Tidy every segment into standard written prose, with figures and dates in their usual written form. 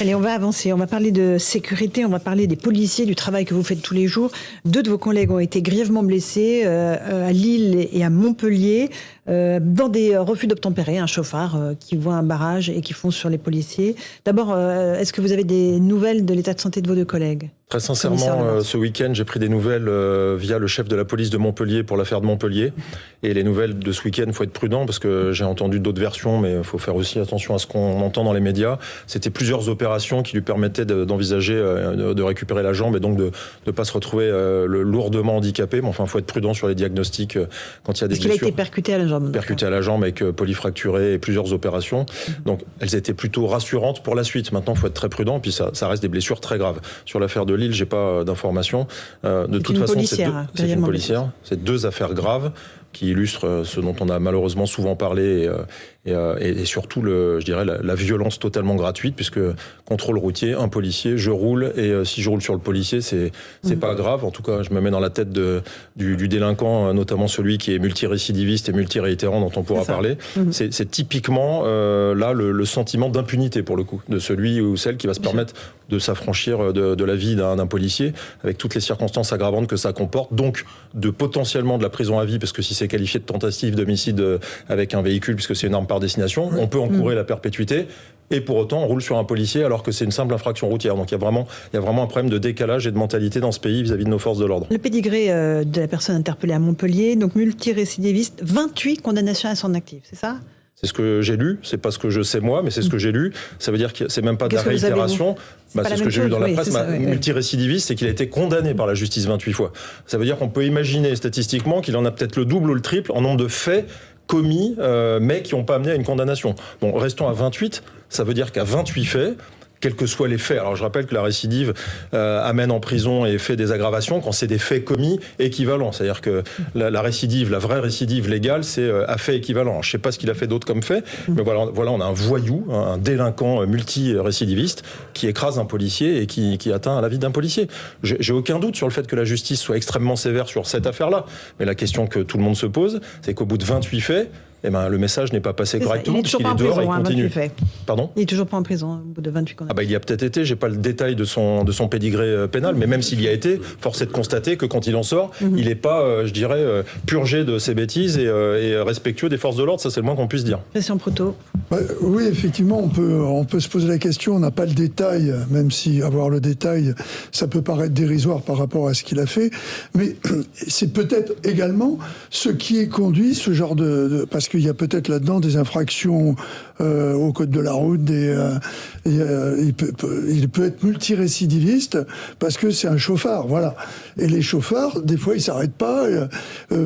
Allez, on va avancer. On va parler de sécurité, on va parler des policiers, du travail que vous faites tous les jours. 2 de vos collègues ont été grièvement blessés à Lille et à Montpellier dans des refus d'obtempérer, un chauffard qui voit un barrage et qui fonce sur les policiers. D'abord, est-ce que vous avez des nouvelles de l'état de santé de vos 2 collègues ? Très sincèrement, ce week-end, j'ai pris des nouvelles via le chef de la police de Montpellier pour l'affaire de Montpellier. Et les nouvelles de ce week-end, il faut être prudent parce que j'ai entendu d'autres versions, mais il faut faire aussi attention à ce qu'on entend dans les médias. C'était plusieurs opérations qui lui permettaient d'envisager de récupérer la jambe et donc de ne pas se retrouver lourdement handicapé. Mais enfin, il faut être prudent sur les diagnostics quand il y a des blessures. Est-ce qu'il a été percuté à la jambe ? Percuté à la jambe avec polyfracturé et plusieurs opérations. Donc, elles étaient plutôt rassurantes pour la suite. Maintenant, il faut être très prudent. Puis ça reste des blessures très graves. Sur l'affaire de Lille, j'ai pas d'informations. De toute façon, c'est une policière. C'est 2 affaires graves qui illustre ce dont on a malheureusement souvent parlé et surtout je dirais la violence totalement gratuite, puisque contrôle routier, un policier, je roule et si je roule sur le policier, c'est pas grave. En tout cas, je me mets dans la tête du délinquant, notamment celui qui est multirécidiviste et multiréitérant dont on pourra parler. C'est typiquement là le sentiment d'impunité pour le coup de celui ou celle qui va se permettre de s'affranchir de la vie d'un policier avec toutes les circonstances aggravantes que ça comporte, donc de potentiellement de la prison à vie, parce que si c'est qualifié de tentative d'homicide avec un véhicule, puisque c'est une arme par destination, on peut encourir la perpétuité, et pour autant on roule sur un policier alors que c'est une simple infraction routière. Donc il y a vraiment un problème de décalage et de mentalité dans ce pays vis-à-vis de nos forces de l'ordre. Le pédigré de la personne interpellée à Montpellier, donc multirécidiviste, 28 condamnations à son actif, c'est ça ? C'est ce que j'ai lu, c'est pas ce que je sais moi, mais c'est ce que j'ai lu. Ça veut dire que c'est même pas de la réitération. C'est ce que j'ai lu dans la presse. Multirécidiviste, c'est qu'il a été condamné par la justice 28 fois. Ça veut dire qu'on peut imaginer statistiquement qu'il en a peut-être le double ou le triple en nombre de faits commis, mais qui n'ont pas amené à une condamnation. Bon, restons à 28, ça veut dire qu'à 28 faits, quels que soient les faits. Alors je rappelle que la récidive amène en prison et fait des aggravations quand c'est des faits commis équivalents. C'est-à-dire que la récidive, la vraie récidive légale, c'est à fait équivalent. Alors, je ne sais pas ce qu'il a fait d'autre comme fait, mais voilà, on a un voyou, un délinquant multirécidiviste qui écrase un policier et qui atteint la vie d'un policier. J'ai aucun doute sur le fait que la justice soit extrêmement sévère sur cette affaire-là. Mais la question que tout le monde se pose, c'est qu'au bout de 28 faits, le message n'est pas passé correctement puisqu'il est dehors et il continue. Pardon ? Il est toujours pas en prison au bout de 28 condamnations. Il y a peut-être été, j'ai pas le détail de son pédigré pénal, mais même s'il y a été, force est de constater que quand il en sort, il n'est pas, je dirais, purgé de ses bêtises et respectueux des forces de l'ordre. Ça, c'est le moins qu'on puisse dire. Christian Proutot. Oui, effectivement, on peut se poser la question. On n'a pas le détail, même si avoir le détail, ça peut paraître dérisoire par rapport à ce qu'il a fait. Mais c'est peut-être également ce qui est conduit ce genre parce qu'il y a peut-être là-dedans des infractions au code de la route, il peut être multirécidiviste parce que c'est un chauffard, voilà. Et les chauffards, des fois, ils s'arrêtent pas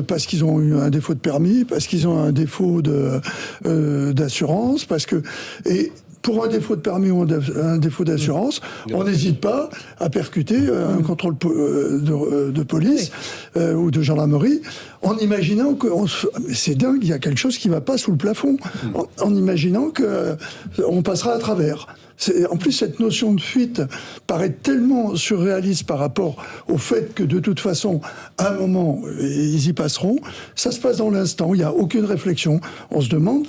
parce qu'ils ont eu un défaut de permis, parce qu'ils ont un défaut d'assurance, pour un défaut de permis ou un défaut d'assurance, on n'hésite pas à percuter un contrôle de police ou de gendarmerie en imaginant que... c'est dingue, il y a quelque chose qui ne va pas sous le plafond. En imaginant qu'on passera à travers. En plus, cette notion de fuite paraît tellement surréaliste par rapport au fait que, de toute façon, à un moment, ils y passeront. Ça se passe dans l'instant, il n'y a aucune réflexion. On se demande...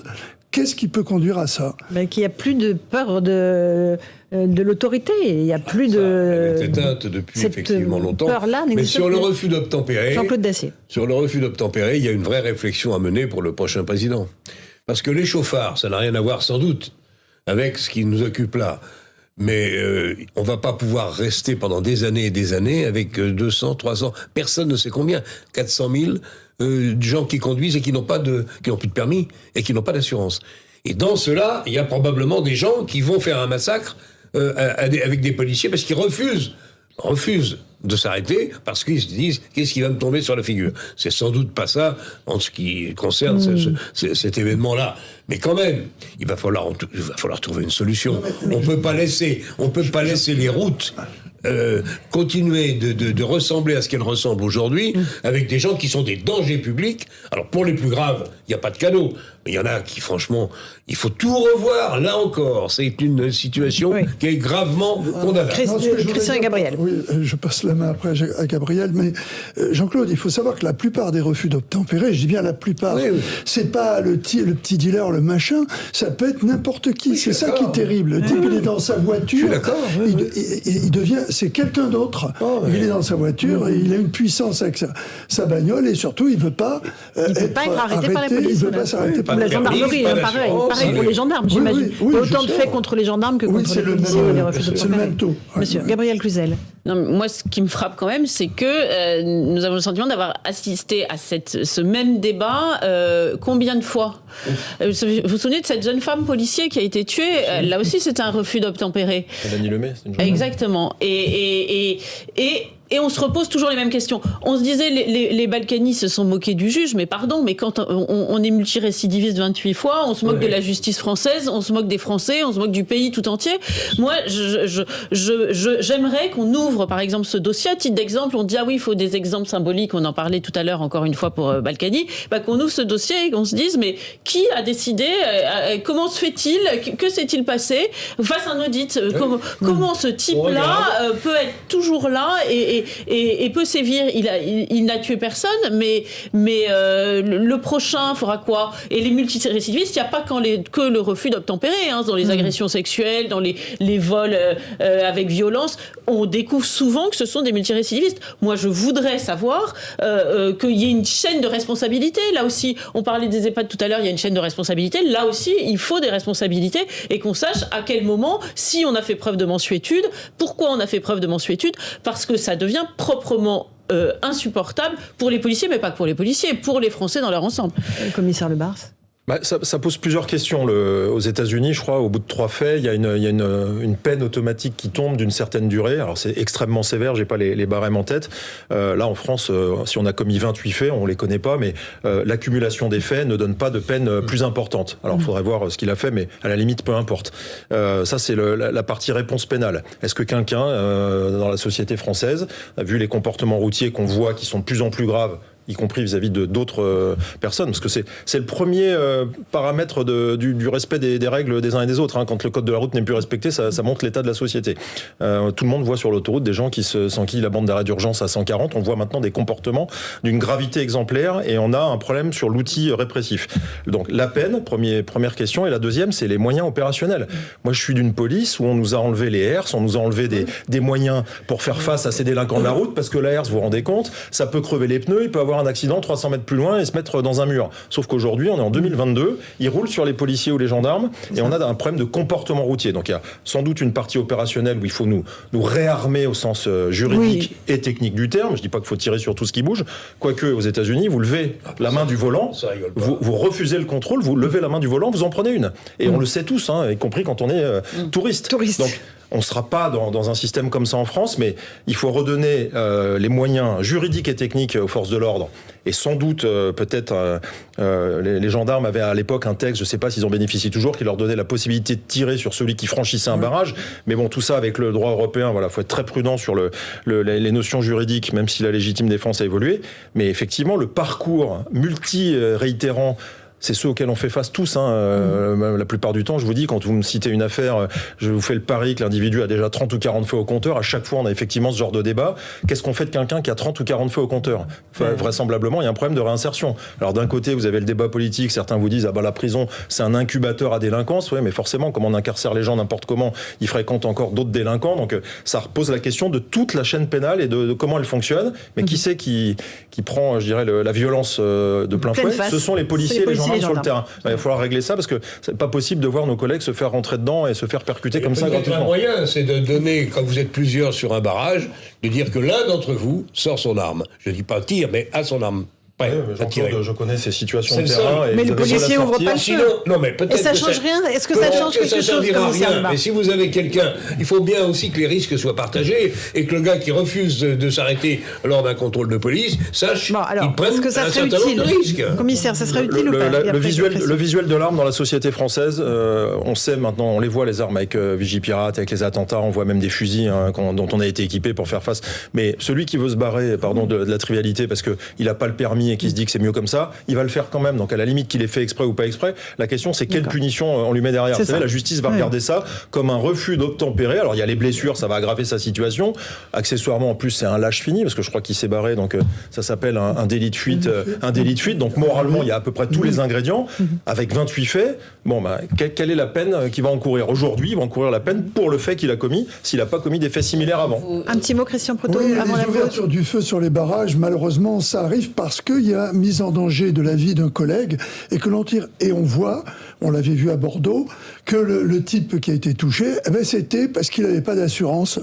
Qu'est-ce qui peut conduire à ça ? Qu'il n'y a plus de peur de l'autorité. Il n'y a plus de... Elle est éteinte depuis effectivement longtemps. Mais sur le refus d'obtempérer... Jean-Claude Dacier. Sur le refus d'obtempérer, il y a une vraie réflexion à mener pour le prochain président. Parce que les chauffards, ça n'a rien à voir sans doute avec ce qui nous occupe là. Mais on ne va pas pouvoir rester pendant des années et des années avec 200, 300, personne ne sait combien, 400 000... gens qui conduisent et qui n'ont plus de permis et qui n'ont pas d'assurance. Et dans cela, il y a probablement des gens qui vont faire un massacre avec des policiers parce qu'ils refusent de s'arrêter parce qu'ils se disent qu'est-ce qui va me tomber sur la figure. C'est sans doute pas ça en ce qui concerne cet événement-là. Mais quand même, il va falloir trouver une solution. On peut pas laisser les routes continuer de ressembler à ce qu'elles ressemblent aujourd'hui avec des gens qui sont des dangers publics. Alors pour les plus graves, il n'y a pas de cadeau. Mais il y en a qui, franchement, il faut tout revoir. Là encore, c'est une situation qui est gravement condamnable. Christian et Gabriel. Oui, je passe la main après à Gabriel, mais Jean-Claude, il faut savoir que la plupart des refus d'obtempérer, je dis bien la plupart, c'est pas le petit dealer, le machin, ça peut être n'importe qui. C'est ça qui est terrible. Le type, il est dans sa voiture. Je suis d'accord. Il devient, c'est quelqu'un d'autre. Il est dans sa voiture et il a une puissance avec sa bagnole et surtout, il veut pas être arrêté par la police. Il veut pas s'arrêter par la gendarmerie, pareil pour les gendarmes, j'imagine. Il y a autant de faits contre les gendarmes que contre les policiers ou les refus d'obtempérer. C'est le même taux. Monsieur Gabriel Cluzel. Non, moi, ce qui me frappe quand même, c'est que nous avons le sentiment d'avoir assisté à ce même débat combien de fois vous vous souvenez de cette jeune femme policier qui a été tuée? Là aussi, c'était un refus d'obtempérer. Dany Lemay, c'est une jeune Exactement. Et on se repose toujours les mêmes questions. On se disait, les Balkany se sont moqués du juge, mais pardon, mais quand on est multirécidiviste 28 fois, on se moque de la justice française, on se moque des Français, on se moque du pays tout entier. Moi, j'aimerais qu'on ouvre, par exemple, ce dossier. À titre d'exemple, on dit, ah oui, il faut des exemples symboliques, on en parlait tout à l'heure, encore une fois, pour Balkany. Qu'on ouvre ce dossier et qu'on se dise, mais qui a décidé, comment se fait-il, que s'est-il passé? Fasse un audit. Comment ce type-là peut être toujours là et peut sévir. Il n'a tué personne, mais le prochain fera quoi? Et les multirécidivistes, il n'y a pas que le refus d'obtempérer, dans les agressions sexuelles, dans les vols avec violence. On découvre souvent que ce sont des multirécidivistes. Moi, je voudrais savoir qu'il y ait une chaîne de responsabilité. Là aussi, on parlait des EHPAD tout à l'heure, il y a une chaîne de responsabilité. Là aussi, il faut des responsabilités et qu'on sache à quel moment, si on a fait preuve de mansuétude, pourquoi on a fait preuve de mansuétude, parce que ça devient proprement insupportable pour les policiers, mais pas que pour les policiers, pour les Français dans leur ensemble. Le commissaire Lebars. Ça pose plusieurs questions. Aux États-Unis, je crois, au bout de 3 faits, il y a une peine automatique qui tombe d'une certaine durée. Alors c'est extrêmement sévère, j'ai pas les barèmes en tête. Là, en France, si on a commis 28 faits, on les connaît pas, mais l'accumulation des faits ne donne pas de peine plus importante. Alors il faudrait voir ce qu'il a fait, mais à la limite, peu importe. Ça, c'est la partie réponse pénale. Est-ce que quelqu'un, dans la société française, vu les comportements routiers qu'on voit qui sont de plus en plus graves, y compris vis-à-vis de d'autres personnes, parce que c'est le premier paramètre du respect des règles des uns et des autres. Quand le code de la route n'est plus respecté, ça montre l'état de la société. Tout le monde voit sur l'autoroute des gens sans qui la bande d'arrêt d'urgence à 140. On voit maintenant des comportements d'une gravité exemplaire et on a un problème sur l'outil répressif. Donc la peine, première question, et la deuxième, c'est les moyens opérationnels. Moi, je suis d'une police où on nous a enlevé les herses, on nous a enlevé des moyens pour faire face à ces délinquants de la route, parce que la herse, vous vous rendez compte, ça peut crever les pneus, il peut avoir un accident 300 mètres plus loin et se mettre dans un mur. Sauf qu'aujourd'hui, on est en 2022, ils roulent sur les policiers ou les gendarmes et on a un problème de comportement routier. Donc il y a sans doute une partie opérationnelle où il faut nous réarmer au sens juridique et technique du terme. Je dis pas qu'il faut tirer sur tout ce qui bouge. Quoique, aux États-Unis, vous levez la main du volant, vous refusez le contrôle, vous levez la main du volant, vous en prenez une. Et on le sait tous, y compris quand on est touriste. Donc, on ne sera pas dans un système comme ça en France, mais il faut redonner les moyens juridiques et techniques aux forces de l'ordre. Et sans doute, peut-être, les gendarmes avaient à l'époque un texte, je ne sais pas s'ils en bénéficient toujours, qui leur donnait la possibilité de tirer sur celui qui franchissait un barrage. Mais bon, tout ça avec le droit européen, voilà, faut être très prudent sur les notions juridiques, même si la légitime défense a évolué. Mais effectivement, le parcours multi-réitérant, c'est ceux auxquels on fait face tous. La plupart du temps, je vous dis, quand vous me citez une affaire, je vous fais le pari que l'individu a déjà 30 ou 40 fois au compteur. À chaque fois, on a effectivement ce genre de débat. Qu'est-ce qu'on fait de quelqu'un qui a 30 ou 40 fois au compteur? Vraisemblablement, il y a un problème de réinsertion. Alors d'un côté, vous avez le débat politique. Certains vous disent, la prison, c'est un incubateur à délinquance. Oui, mais forcément, comme on incarcère les gens n'importe comment, ils fréquentent encore d'autres délinquants. Donc ça repose la question de toute la chaîne pénale et de comment elle fonctionne. Mais qui c'est qui prend, je dirais, la violence de plein fouet? Ce sont les policiers et les gendarmes sur le terrain. Il va falloir régler ça parce que c'est pas possible de voir nos collègues se faire rentrer dedans et se faire percuter comme ça gratuitement. Un moyen, c'est de donner, quand vous êtes plusieurs sur un barrage, de dire que l'un d'entre vous sort son arme. Je dis pas tire, mais a son arme. Je connais ces situations de terrain. Mais le policier ouvre pas le feu. Non, mais peut-être. Et ça change rien. Est-ce que ça change quelque chose comme ça? Mais si vous avez quelqu'un, il faut bien aussi que les risques soient partagés et que le gars qui refuse de s'arrêter lors d'un contrôle de police sache qu'il prenne un certain nombre de risques. Commissaire, ça serait utile ou pas? Le visuel de l'arme dans la société française, on sait maintenant, on les voit les armes avec Vigipirate, avec les attentats, on voit même des fusils dont on a été équipé pour faire face. Mais celui qui veut se barrer, de la trivialité parce qu'il n'a pas le permis commis et qui se dit que c'est mieux comme ça, il va le faire quand même. Donc à la limite qu'il ait fait exprès ou pas exprès, la question c'est quelle punition on lui met derrière. Vous savez, la justice va regarder ça comme un refus d'obtempérer. Alors il y a les blessures, ça va aggraver sa situation. Accessoirement, en plus, c'est un lâche fini, parce que je crois qu'il s'est barré, donc ça s'appelle un délit de fuite. Donc moralement, il y a à peu près tous les ingrédients. Avec 28 faits, quelle est la peine qu'il va encourir aujourd'hui? Il va encourir la peine pour le fait qu'il a commis, s'il n'a pas commis des faits similaires avant. Un petit mot, Christian Proto, avant les ouvertures du feu sur les barrages, malheureusement, ça arrive parce qu'il y a mise en danger de la vie d'un collègue et que l'on tire. Et on voit, on l'avait vu à Bordeaux, que le type qui a été touché, c'était parce qu'il n'avait pas d'assurance.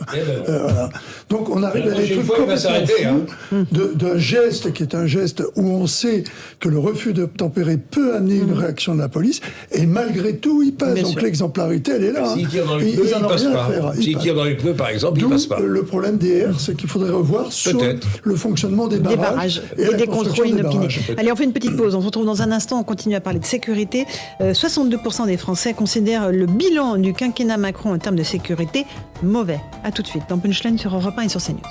Voilà. Donc on arrive à des trucs complètement fous d'un geste qui est un geste où on sait que le refus d'obtempérer peut amener une réaction de la police, et malgré tout, il passe. Donc l'exemplarité, elle est là. S'il tire dans le pneu, il passe pas. S'il tire dans le pneu, par exemple, il passe pas. Le problème des airs, c'est qu'il faudrait revoir sur le fonctionnement des barrages et des contrôles inopinés. Allez, on fait une petite pause. On se retrouve dans un instant. On continue à parler de sécurité. 62% des Français considèrent le bilan du quinquennat Macron en termes de sécurité mauvais. À tout de suite dans Punchline sur Europe 1 et sur CNews.